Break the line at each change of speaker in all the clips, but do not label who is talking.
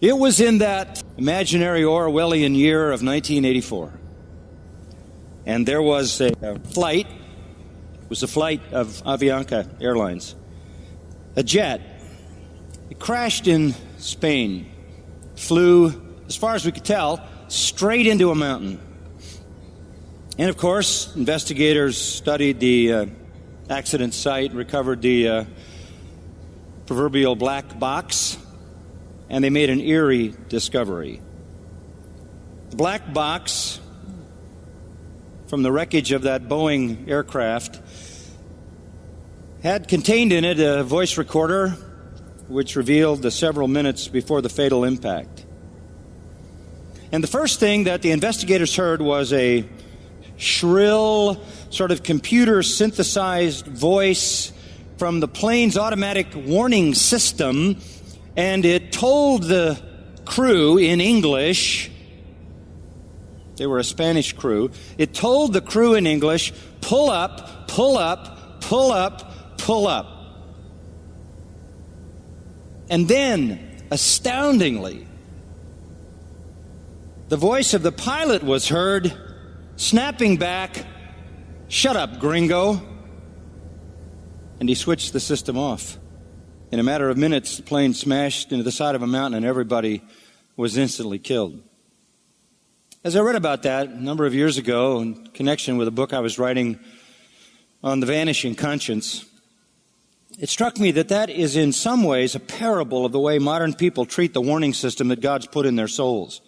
It was in that imaginary Orwellian year of 1984. And there was a flight. It was a flight of Avianca Airlines. A jet. It crashed in Spain. Flew, as far as we could tell, straight into a mountain. And of course, investigators studied the accident site, recovered the proverbial black box, and they made an eerie discovery. The black box from the wreckage of that Boeing aircraft had contained in it a voice recorder which revealed the several minutes before the fatal impact. And the first thing that the investigators heard was a shrill, sort of computer-synthesized voice from the plane's automatic warning system, and it told the crew in English, they were a Spanish crew, it told the crew in English, pull up, pull up, pull up, pull up. And then, astoundingly, the voice of the pilot was heard, snapping back, shut up, gringo. And he switched the system off. In a matter of minutes, the plane smashed into the side of a mountain and everybody was instantly killed. As I read about that a number of years ago in connection with a book I was writing on the vanishing conscience, it struck me that that is in some ways a parable of the way modern people treat the warning system that God's put in their souls.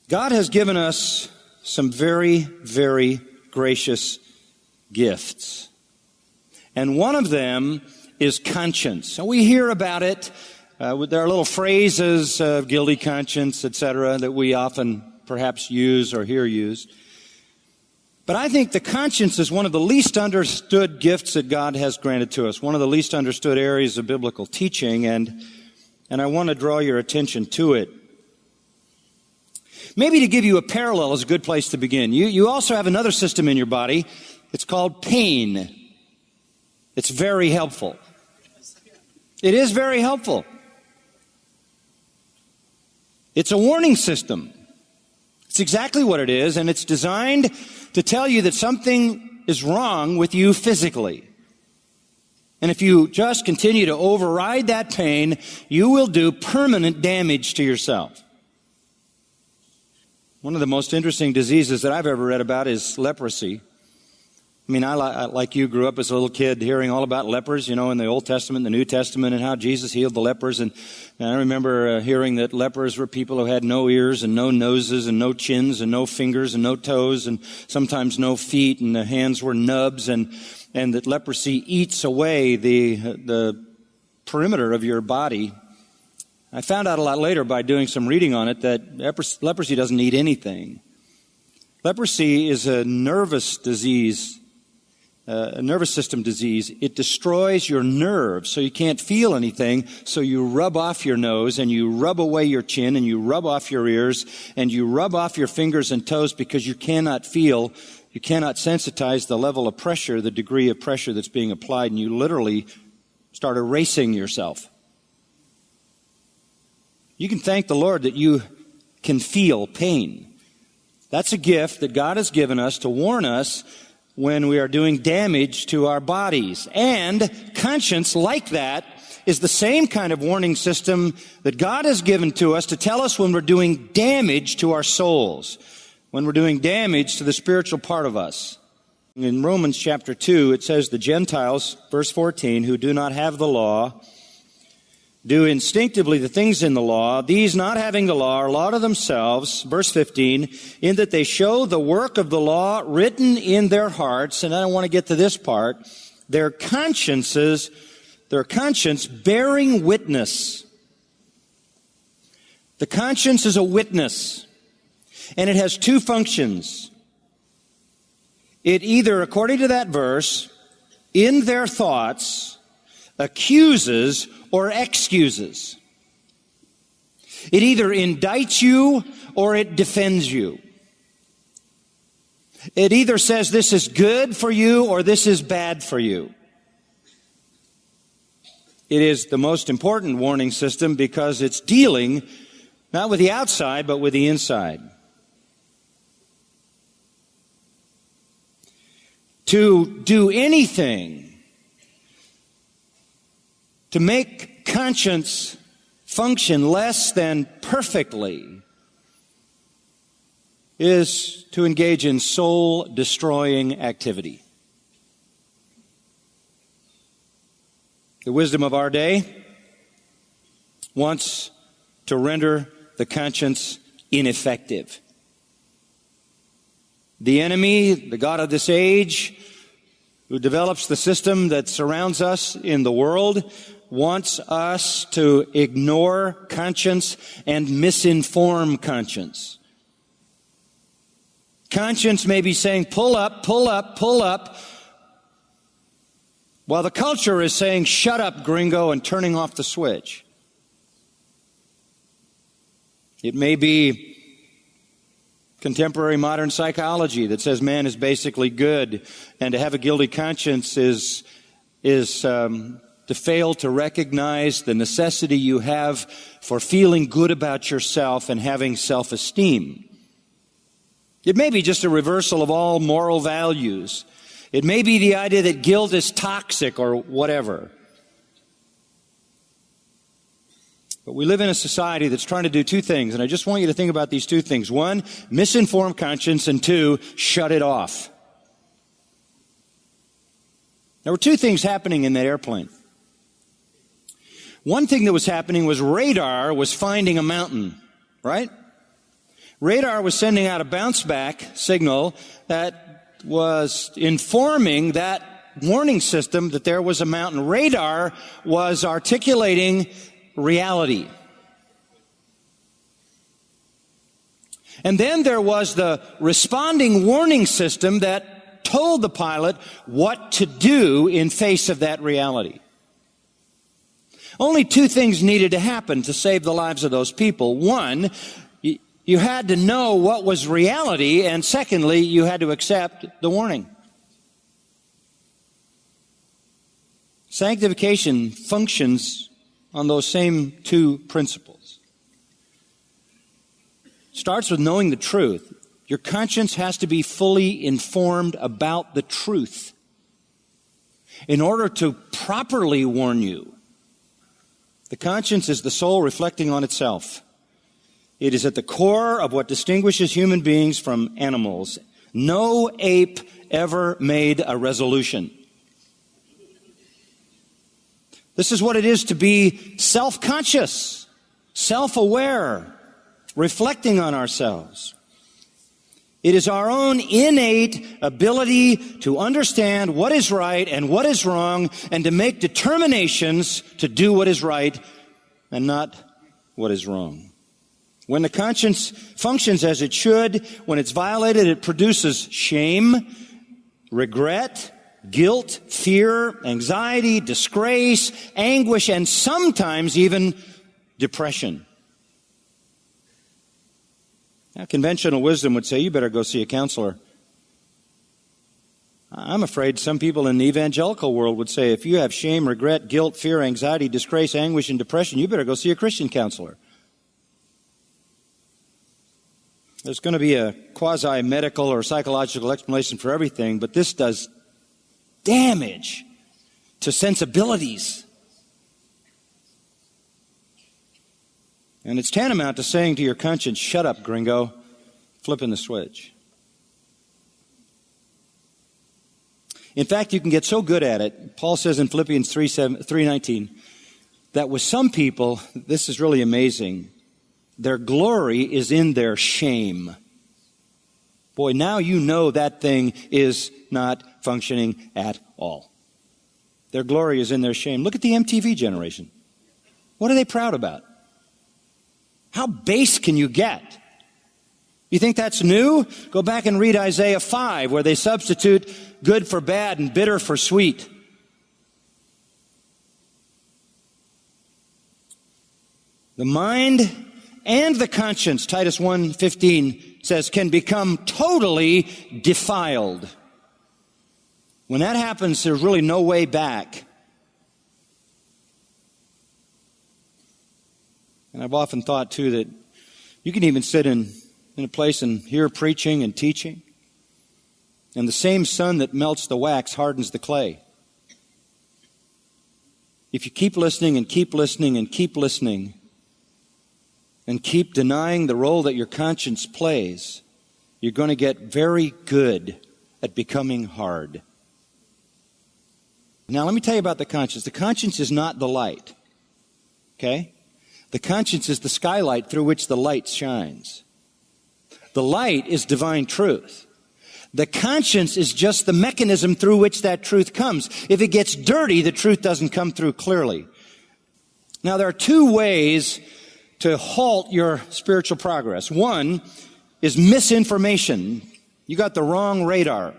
God has given us some very, very gracious gifts. And one of them is conscience. And we hear about it. There are little phrases of guilty conscience, etc., that we often perhaps use or hear used. But I think the conscience is one of the least understood gifts that God has granted to us, one of the least understood areas of biblical teaching, and I want to draw your attention to it. Maybe to give you a parallel is a good place to begin. You also have another system in your body. It's called pain. It's very helpful. It is very helpful. It's a warning system. It's exactly what it is, and it's designed to tell you that something is wrong with you physically. And if you just continue to override that pain, you will do permanent damage to yourself. One of the most interesting diseases that I've ever read about is leprosy. I mean, I like you, grew up as a little kid hearing all about lepers, in the Old Testament, the New Testament, and how Jesus healed the lepers. And I remember hearing that lepers were people who had no ears and no noses and no chins and no fingers and no toes and sometimes no feet, and the hands were nubs, and that leprosy eats away the perimeter of your body. I found out a lot later by doing some reading on it that leprosy doesn't eat anything. Leprosy is a nervous disease. A nervous system disease. It destroys your nerves, so you can't feel anything, so you rub off your nose, and you rub away your chin, and you rub off your ears, and you rub off your fingers and toes because you cannot feel, you cannot sensitize the level of pressure, the degree of pressure that's being applied, and you literally start erasing yourself. You can thank the Lord that you can feel pain. That's a gift that God has given us to warn us when we are doing damage to our bodies. And conscience, like that, is the same kind of warning system that God has given to us to tell us when we're doing damage to our souls, when we're doing damage to the spiritual part of us. In Romans chapter 2, it says, the Gentiles, verse 14, who do not have the law, do instinctively the things in the law, these not having the law are law to themselves, verse 15, in that they show the work of the law written in their hearts, and I want to get to this part, their conscience bearing witness. The conscience is a witness, and it has two functions. It either, according to that verse, in their thoughts, accuses or excuses. It either indicts you or it defends you. It either says this is good for you or this is bad for you. It is the most important warning system because it's dealing not with the outside, but with the inside. To do anything to make conscience function less than perfectly is to engage in soul-destroying activity. The wisdom of our day wants to render the conscience ineffective. The enemy, the god of this age, who develops the system that surrounds us in the world, wants us to ignore conscience and misinform conscience. Conscience may be saying, pull up, pull up, pull up, while the culture is saying, shut up, gringo, and turning off the switch. It may be contemporary modern psychology that says man is basically good, and to have a guilty conscience is to fail to recognize the necessity you have for feeling good about yourself and having self-esteem. It may be just a reversal of all moral values. It may be the idea that guilt is toxic or whatever. But we live in a society that's trying to do two things, and I just want you to think about these two things. One, misinform conscience, and two, shut it off. There were two things happening in that airplane. One thing that was happening was radar was finding a mountain, right? Radar was sending out a bounce-back signal that was informing that warning system that there was a mountain. Radar was articulating reality. And then there was the responding warning system that told the pilot what to do in face of that reality. Only two things needed to happen to save the lives of those people. One, you had to know what was reality, and secondly, you had to accept the warning. Sanctification functions on those same two principles. Starts with knowing the truth. Your conscience has to be fully informed about the truth in order to properly warn you. The conscience is the soul reflecting on itself. It is at the core of what distinguishes human beings from animals. No ape ever made a resolution. This is what it is to be self-conscious, self-aware, reflecting on ourselves. It is our own innate ability to understand what is right and what is wrong, and to make determinations to do what is right and not what is wrong. When the conscience functions as it should, when it's violated, it produces shame, regret, guilt, fear, anxiety, disgrace, anguish, and sometimes even depression. Now, conventional wisdom would say, you better go see a counselor. I'm afraid some people in the evangelical world would say, if you have shame, regret, guilt, fear, anxiety, disgrace, anguish, and depression, you better go see a Christian counselor. There's going to be a quasi-medical or psychological explanation for everything, but this does damage to sensibilities. And it's tantamount to saying to your conscience, shut up, gringo, flipping the switch. In fact, you can get so good at it, Paul says in Philippians 3:19, that with some people, this is really amazing, their glory is in their shame. Boy, now you know that thing is not functioning at all. Their glory is in their shame. Look at the MTV generation. What are they proud about? How base can you get? You think that's new? Go back and read Isaiah 5, where they substitute good for bad and bitter for sweet. The mind and the conscience, Titus 1:15 says, can become totally defiled. When that happens, there's really no way back. And I've often thought, too, that you can even sit in a place and hear preaching and teaching, and the same sun that melts the wax hardens the clay. If you keep listening and keep listening and keep listening and keep denying the role that your conscience plays, you're going to get very good at becoming hard. Now, let me tell you about the conscience. The conscience is not the light. Okay? The conscience is the skylight through which the light shines. The light is divine truth. The conscience is just the mechanism through which that truth comes. If it gets dirty, the truth doesn't come through clearly. Now, there are two ways to halt your spiritual progress. One is misinformation. You got the wrong radar.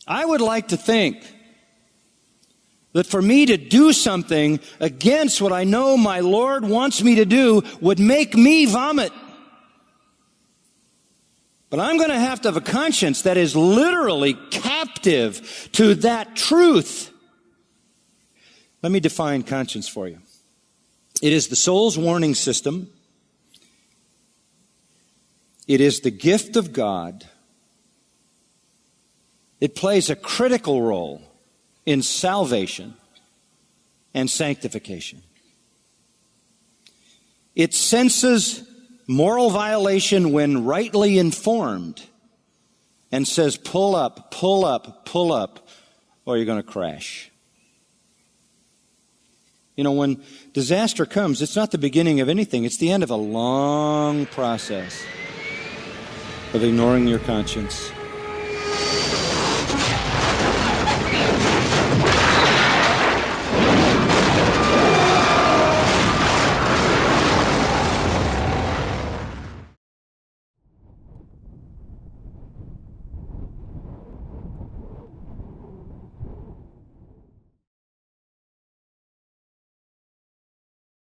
I would like to think that for me to do something against what I know my Lord wants me to do would make me vomit. But I'm going to have a conscience that is literally captive to that truth. Let me define conscience for you. It is the soul's warning system. It is the gift of God. It plays a critical role in salvation and sanctification. It senses moral violation when rightly informed and says, pull up, pull up, pull up, or you're going to crash. You know, when disaster comes, it's not the beginning of anything. It's the end of a long process of ignoring your conscience.